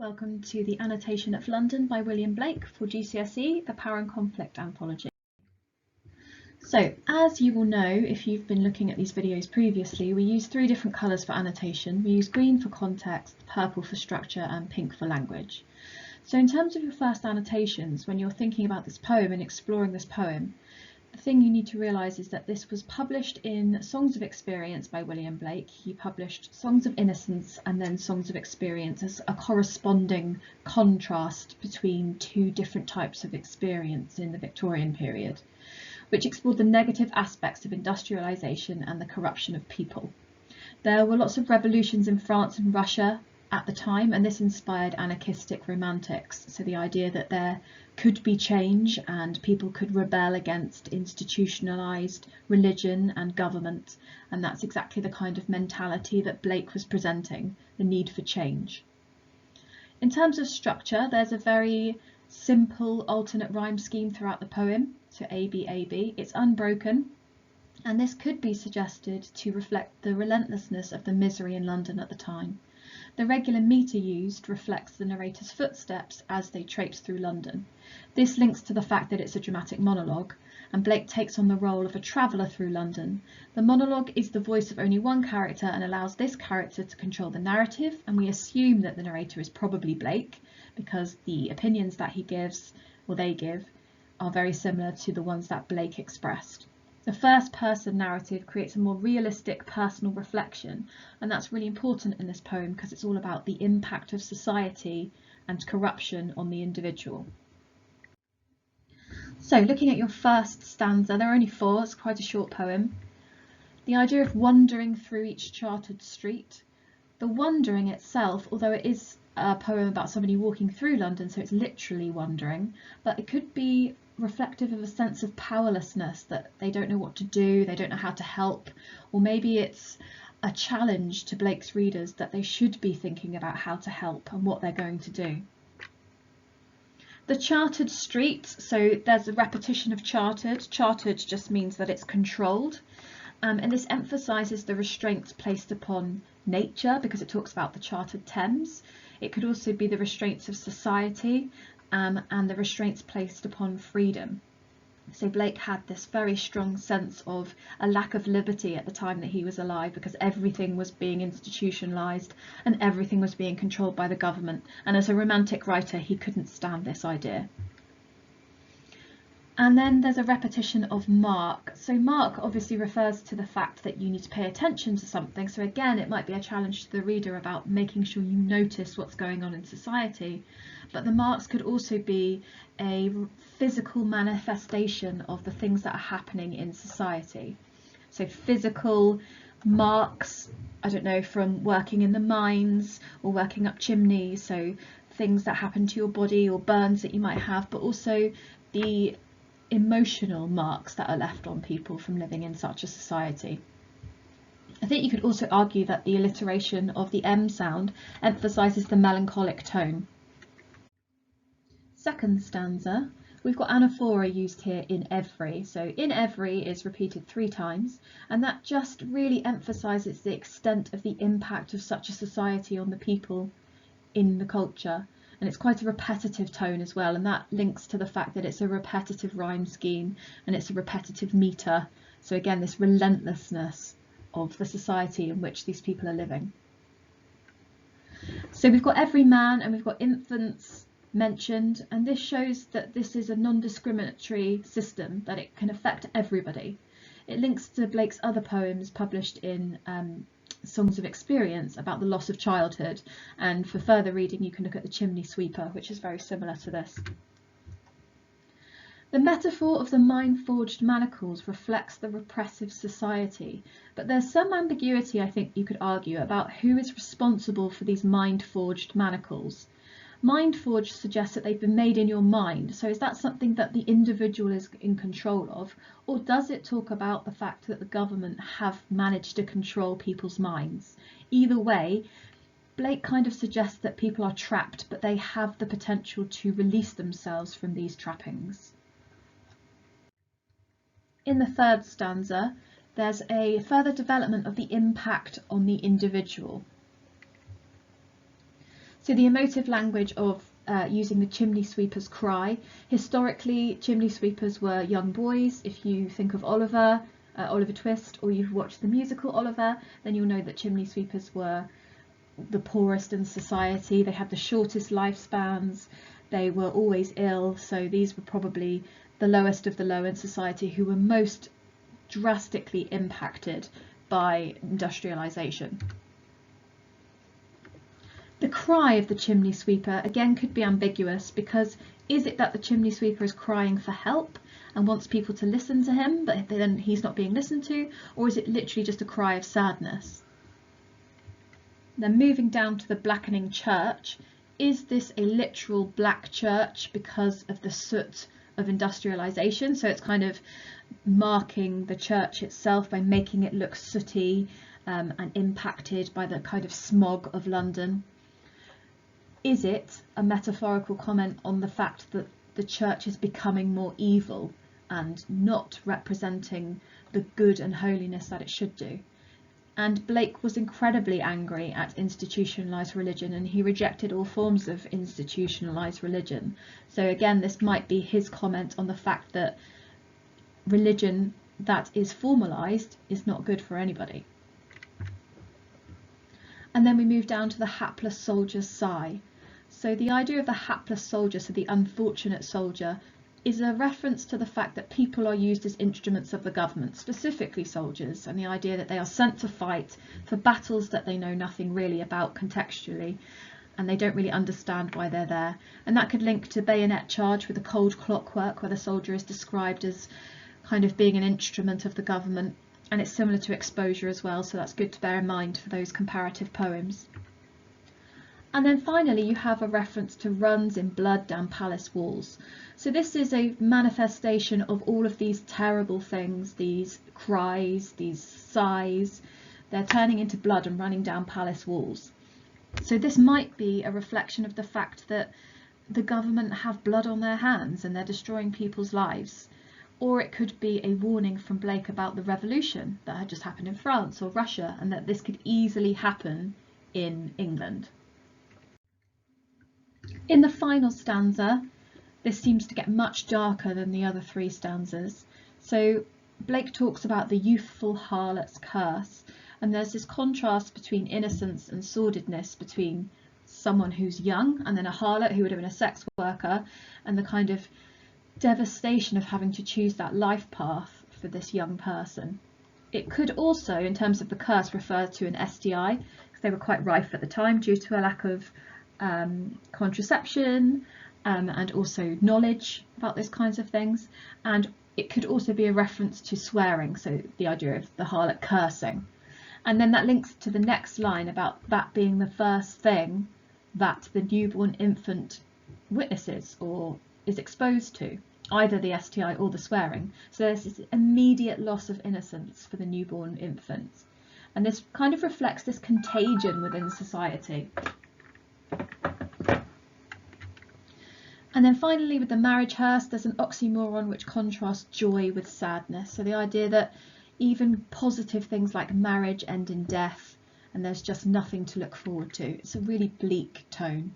Welcome to the Annotation of London by William Blake for GCSE, the Power and Conflict Anthology. So, as you will know, if you've been looking at these videos previously, we use three different colours for annotation. We use green for context, purple for structure, and pink for language. So in terms of your first annotations, when you're thinking about this poem and exploring this poem, the thing you need to realise is that this was published in Songs of Experience by William Blake. He published Songs of Innocence and then Songs of Experience as a corresponding contrast between two different types of experience in the Victorian period, which explored the negative aspects of industrialisation and the corruption of people. There were lots of revolutions in France and Russia at the time, and this inspired anarchistic romantics, so the idea that there could be change and people could rebel against institutionalised religion and government, and that's exactly the kind of mentality that Blake was presenting, the need for change. In terms of structure, there's a very simple alternate rhyme scheme throughout the poem, so A, B, A, B. It's unbroken, and this could be suggested to reflect the relentlessness of the misery in London at the time. The regular metre used reflects the narrator's footsteps as they traipse through London. This links to the fact that it's a dramatic monologue, and Blake takes on the role of a traveller through London. The monologue is the voice of only one character and allows this character to control the narrative, and we assume that the narrator is probably Blake, because the opinions that he gives, or they give, are very similar to the ones that Blake expressed. The first person narrative creates a more realistic personal reflection, and that's really important in this poem because it's all about the impact of society and corruption on the individual. So looking at your first stanza, there are only four, it's quite a short poem. The idea of wandering through each chartered street. The wandering itself, although it is a poem about somebody walking through London, so it's literally wandering, but it could be reflective of a sense of powerlessness, that they don't know what to do, they don't know how to help, or maybe it's a challenge to Blake's readers that they should be thinking about how to help and what they're going to do. The chartered streets, so there's a repetition of chartered. Chartered just means that it's controlled, and this emphasises the restraints placed upon nature because it talks about the chartered Thames. It could also be the restraints of society and the restraints placed upon freedom. So Blake had this very strong sense of a lack of liberty at the time that he was alive, because everything was being institutionalised and everything was being controlled by the government, and as a romantic writer he couldn't stand this idea. And then there's a repetition of mark. So mark obviously refers to the fact that you need to pay attention to something. So again, it might be a challenge to the reader about making sure you notice what's going on in society. But the marks could also be a physical manifestation of the things that are happening in society. So physical marks, I don't know, from working in the mines or working up chimneys. So things that happen to your body or burns that you might have, but also the emotional marks that are left on people from living in such a society. I think you could also argue that the alliteration of the M sound emphasises the melancholic tone. Second stanza, we've got anaphora used here in every. So in every is repeated 3 times, and that just really emphasises the extent of the impact of such a society on the people in the culture. And it's quite a repetitive tone as well, and that links to the fact that it's a repetitive rhyme scheme and it's a repetitive metre. So again, this relentlessness of the society in which these people are living. So we've got every man and we've got infants mentioned, and this shows that this is a non-discriminatory system, that it can affect everybody. It links to Blake's other poems published in Songs of Experience about the loss of childhood, and for further reading you can look at the Chimney Sweeper, which is very similar to this. The metaphor of the mind-forged manacles reflects the repressive society, but there's some ambiguity, I think you could argue, about who is responsible for these mind-forged manacles. Mind-forged suggests that they've been made in your mind, so is that something that the individual is in control of, or does it talk about the fact that the government have managed to control people's minds? Either way, Blake kind of suggests that people are trapped, but they have the potential to release themselves from these trappings. In the third stanza, there's a further development of the impact on the individual. So the emotive language of using the chimney sweeper's cry. Historically, chimney sweepers were young boys. If you think of Oliver Twist, or you've watched the musical Oliver, then you'll know that chimney sweepers were the poorest in society. They had the shortest lifespans. They were always ill. So these were probably the lowest of the low in society, who were most drastically impacted by industrialisation. The cry of the chimney sweeper again could be ambiguous, because is it that the chimney sweeper is crying for help and wants people to listen to him, but then he's not being listened to, or is it literally just a cry of sadness? Then moving down to the blackening church, is this a literal black church because of the soot of industrialisation? So it's kind of marking the church itself by making it look sooty and impacted by the kind of smog of London. Is it a metaphorical comment on the fact that the church is becoming more evil and not representing the good and holiness that it should do? And Blake was incredibly angry at institutionalised religion, and he rejected all forms of institutionalised religion. So again, this might be his comment on the fact that religion that is formalised is not good for anybody. And then we move down to the hapless soldier's sigh. So the idea of the hapless soldier, so the unfortunate soldier, is a reference to the fact that people are used as instruments of the government, specifically soldiers, and the idea that they are sent to fight for battles that they know nothing really about contextually, and they don't really understand why they're there. And that could link to bayonet charge with the cold clockwork, where the soldier is described as kind of being an instrument of the government, and it's similar to exposure as well, so that's good to bear in mind for those comparative poems. And then finally you have a reference to runs in blood down palace walls. So this is a manifestation of all of these terrible things, these cries, these sighs. They're turning into blood and running down palace walls. So this might be a reflection of the fact that the government have blood on their hands and they're destroying people's lives. Or it could be a warning from Blake about the revolution that had just happened in France or Russia, and that this could easily happen in England. In the final stanza, this seems to get much darker than the other three stanzas. So Blake talks about the youthful harlot's curse, and there's this contrast between innocence and sordidness between someone who's young and then a harlot who would have been a sex worker, and the kind of devastation of having to choose that life path for this young person. It could also, in terms of the curse, refer to an STI, because they were quite rife at the time due to a lack of contraception and also knowledge about those kinds of things. And it could also be a reference to swearing, so the idea of the harlot cursing. And then that links to the next line about that being the first thing that the newborn infant witnesses or is exposed to, either the STI or the swearing. So there's this immediate loss of innocence for the newborn infant. And this kind of reflects this contagion within society. And then finally, with the marriage hearse, there's an oxymoron which contrasts joy with sadness. So the idea that even positive things like marriage end in death, and there's just nothing to look forward to. It's a really bleak tone.